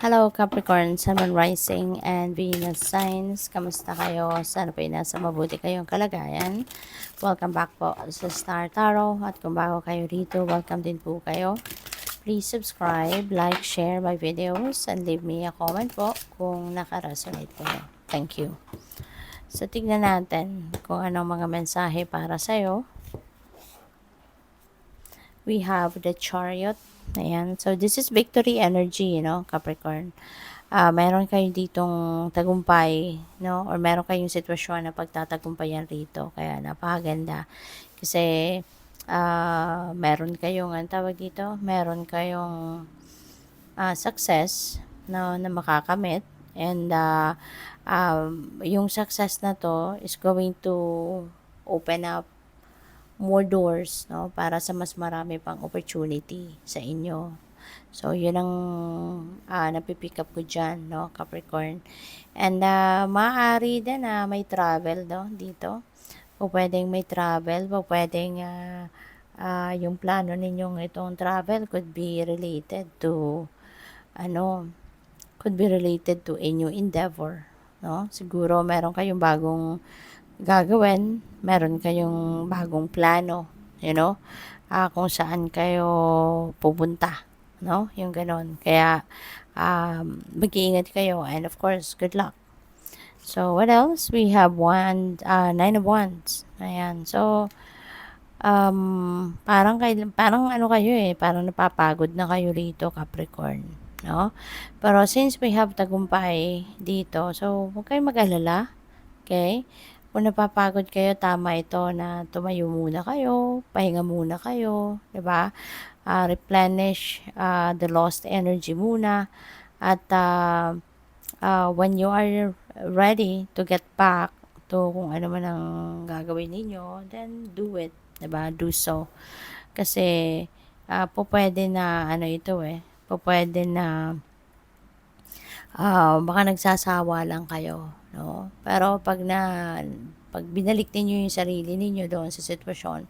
Hello Capricorn, Sun, Moon, Rising, and Venus signs. Kamusta kayo? Sana po nasa mabuti kayong kalagayan. Welcome back po sa Star Tarot. At kung bago kayo rito, welcome din po kayo. Please subscribe, like, share my videos, and leave me a comment po kung naka-resonate kayo. Thank you. So, tignan natin kung anong mga mensahe para sa'yo. We have the Chariot. Ayan. So, this is victory energy, Capricorn. Meron kayo ditong tagumpay, no? Or meron kayong sitwasyon na pagtatagumpayan rito. Kaya napakaganda. Kasi, meron kayong, ang tawag dito? Meron kayong success na makakamit. And, yung success na to is going to open up more doors, no, para sa mas marami pang opportunity sa inyo. So, yun ang napipick up ko dyan, no, Capricorn. And maaari din na may travel, no, dito. O pwedeng may travel, o pwedeng yung plano ninyong itong travel could be related to, could be related to a new endeavor, no. Siguro meron kayong bagong gagawin, meron kayong bagong plano, kung saan kayo pupunta, no? Yung ganon. Kaya, mag-iingat kayo and of course, good luck. So, what else? We have Nine of Wands. Ayan. So, parang ano kayo parang napapagod na kayo rito, Capricorn, no? Pero since we have tagumpay dito, so huwag kayong mag-alala, okay? Kung napapagod kayo, tama ito na tumayo muna kayo, pahinga muna kayo, 'di ba? Replenish the lost energy muna. At when you are ready to get back to kung ano man ang gagawin ninyo, then do it, 'di ba? Do so. Kasi pwede na ano ito pwede na baka nagsasawa lang kayo, no? Pero pag binalik niyo yung sarili niyo doon sa sitwasyon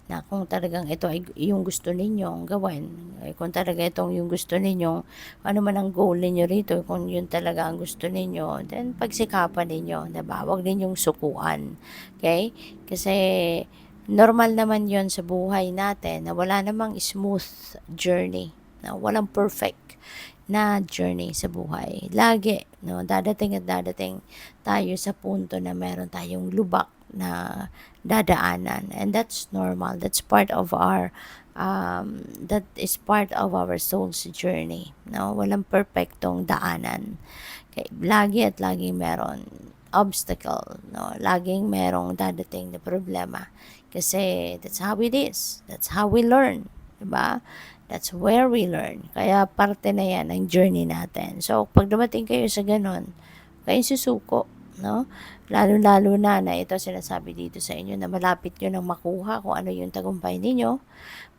na kung talagang ito ay yung gusto ninyong gawin, kung talaga itong yung gusto ninyong, ano man ang goal ninyo rito, kung yun talaga ang gusto ninyo, then pagsikapan ninyo, diba? Huwag ninyong sukuan, okay? Kasi normal naman yon sa buhay natin na wala namang smooth journey, na walang perfect na journey sa buhay. Lagi, no, dadating at dadating tayo sa punto na meron tayong lubak na dadaanan. And that's normal. That's part of our that is part of our soul's journey. No, walang perfectong daanan. Okay, lagi at lagi meron obstacle, no? Laging merong dadating na problema. Kasi that's how it is. That's how we learn, 'di ba? That's where we learn. Kaya parte na yan ng journey natin. So, pag dumating kayo sa ganun, kayong susuko, no? Lalo-lalo na ito sinasabi dito sa inyo na malapit nyo nang makuha kung ano yung tagumpay ninyo.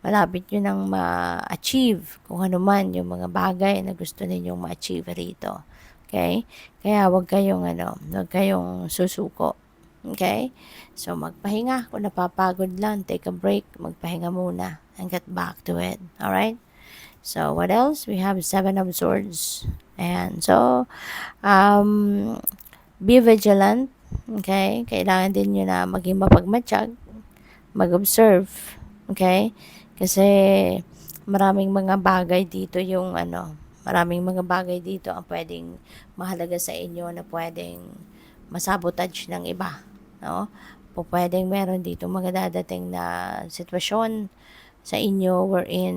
Malapit nyo nang ma-achieve kung ano man yung mga bagay na gusto ninyong ma-achieve rito. Okay? Kaya wag kayong susuko. Okay? So, magpahinga. Kung napapagod lang, take a break. Magpahinga muna and get back to it. Alright? So, what else? We have Seven of Swords. And so, be vigilant. Okay? Kailangan din nyo na maging mapagmatsyag. Mag-observe. Okay? Kasi, maraming mga bagay dito maraming mga bagay dito ang pwedeng mahalaga sa inyo na pwedeng masabotage ng iba, no? Pwedeng meron dito mga dadating na sitwasyon sa inyo wherein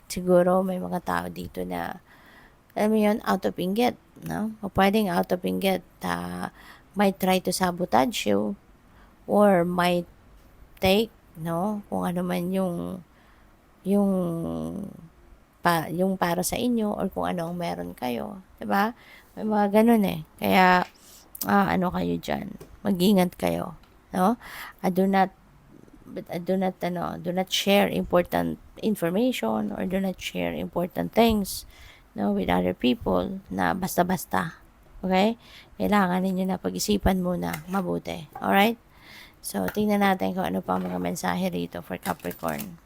siguro may mga tao dito na alam mo yun, out of inggit, no? Pwedeng out of inggit might try to sabotage you or might take, no? Kung ano man yung yung para sa inyo or kung ano ang meron kayo, 'di ba? May mga ganun Kaya kayo diyan. Mag-ingat kayo, no? Do not do not share important information or do not share important things, no, with other people na basta-basta. Okay? Kailangan niyo na pag-isipan muna mabuti. Alright? So, tingnan natin kung ano pa mga mensahe rito for Capricorn.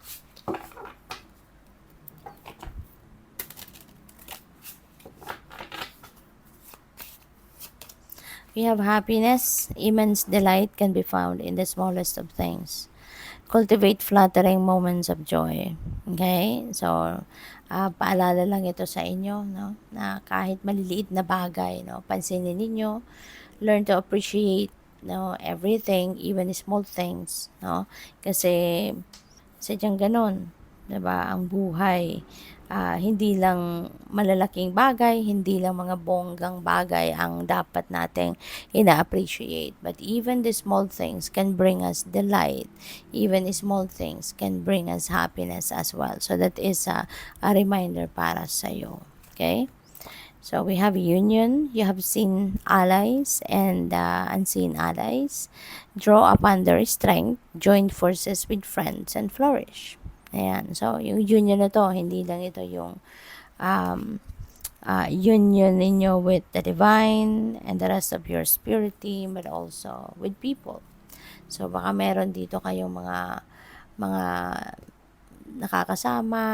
We have happiness. Immense delight can be found in the smallest of things. Cultivate flattering moments of joy. Okay? So, paalala lang ito sa inyo, no? Na kahit maliliit na bagay, no? Pansinin ninyo. Learn to appreciate, no? Everything, even small things, no? Kasi, sadyang ganun, 'di ba? Ang buhay, hindi lang malalaking bagay, hindi lang mga bonggang bagay ang dapat nating ina-appreciate. But even the small things can bring us delight. Even small things can bring us happiness as well. So that is a reminder para sa iyo. Okay? So we have union. You have seen allies and unseen allies. Draw upon their strength. Join forces with friends and flourish. Ayan. So yung union na to, hindi lang ito yung um, union ninyo with the divine and the rest of your spirit team, but also with people. So baka meron dito kayong mga nakakasama,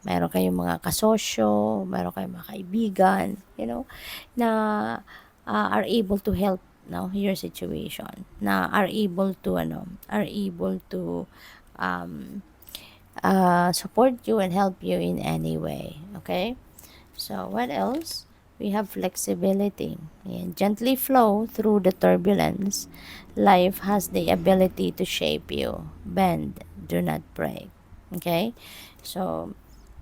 meron kayong mga kasosyo, meron kayong mga kaibigan, na are able to help, your situation, na are able to um, support you and help you in any way. Okay? So what else? We have flexibility. Ayan, gently flow through the turbulence. Life has the ability to shape you. Bend, do not break. Okay? So,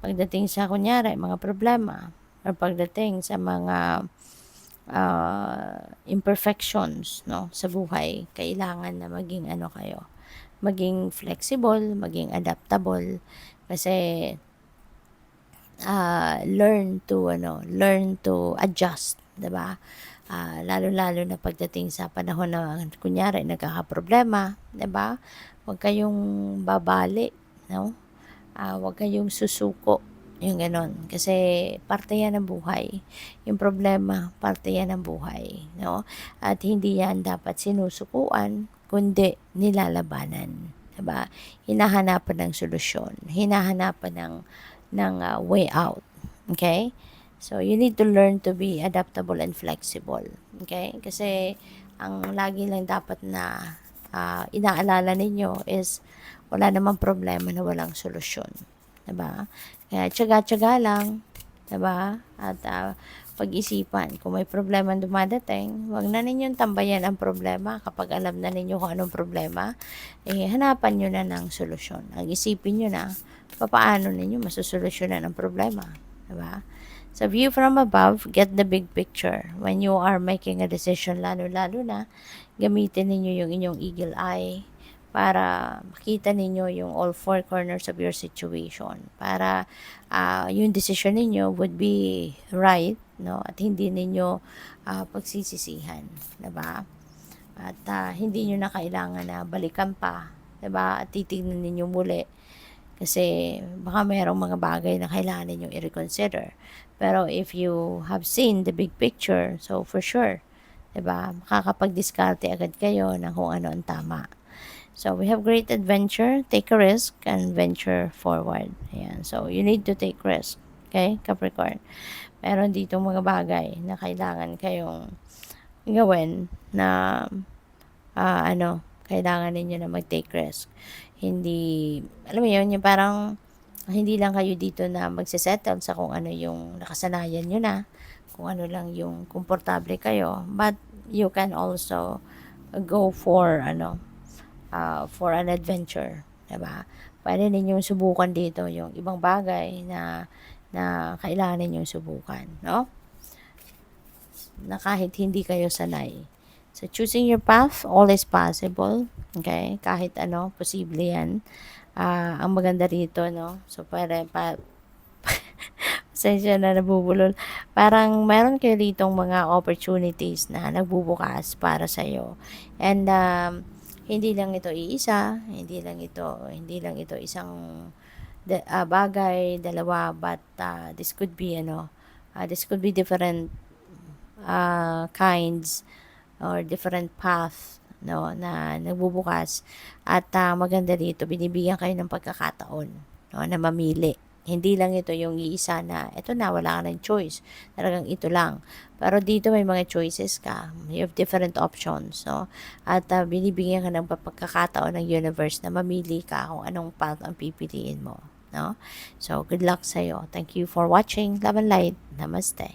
pagdating sa kunyari, mga problema, or pagdating sa mga imperfections, no, sa buhay, kailangan na maging maging flexible, maging adaptable, kasi learn to adjust, 'di ba? Lalo-lalo na pagdating sa panahon na kunyari nagkakaproblema, 'di ba? Huwag kayong babali, no? Huwag kayong susuko, yung gano'n. Kasi parte yan ng buhay. Yung problema, parte yan ng buhay, no? At hindi yan dapat sinusukuan, kundi nilalabanan, 'di ba? Hinahanapan ng solusyon, hinahanapan ng way out. Okay? So, you need to learn to be adaptable and flexible. Okay? Kasi, ang lagi lang dapat na inaalala ninyo is wala namang problema na walang solusyon. Diba? Kaya, tiyaga-tiyaga lang. Diba? At pag-isipan, kung may problema dumadating, wag na ninyong tambayan ang problema. Kapag alam na ninyo kung anong problema, hanapan nyo na ng solusyon. Ang isipin nyo na, paano ninyo masusolusyonan ang problema. Diba? Sa view from above, get the big picture. When you are making a decision, lalo-lalo na, gamitin ninyo yung inyong eagle eye para makita ninyo yung all four corners of your situation. Para yung decision ninyo would be right, no? At hindi ninyo pagsisisihan. Diba? At hindi nyo na kailangan na balikan pa. Diba? At titignan ninyo muli. Kasi baka mayroong mga bagay na kailangan ninyong i-reconsider. Pero if you have seen the big picture, so for sure, 'di ba? Makakapag-diskarte agad kayo ng kung ano ang tama. So we have great adventure, take a risk and venture forward. Ayan. So you need to take risk. Okay, Capricorn. Meron dito mga bagay na kailangan kayong gawin na kailangan ninyo na mag-take risk. Hindi, alam mo yun, yung parang hindi lang kayo dito na magsisettle sa kung ano yung nakasanayan nyo na, kung ano lang yung komportable kayo, but you can also go for for an adventure, diba? Pwede ninyong subukan dito yung ibang bagay na kailangan ninyong subukan, no? Na kahit hindi kayo sanay. So, choosing your path, all is possible. Okay? Kahit posible yan. Ang maganda rito, no? So, pasensya na nabubulol. Parang meron kayo ditong mga opportunities na nagbubukas para sa'yo. And, hindi lang ito iisa, hindi lang ito isang bagay, dalawa, but this could be different kinds or different path, no, na nagbubukas. At maganda dito, binibigyan kayo ng pagkakataon, no, na mamili. Hindi lang ito yung iisa na eto na wala ka ng choice, talagang ito lang. Pero dito may mga choices ka, you have different options, 'no, at, binibigyan ka ng pagkakataon ng universe na mamili ka kung anong path ang pipiliin mo, 'no. So, good luck sa'yo. Thank you for watching. Love and light. Namaste.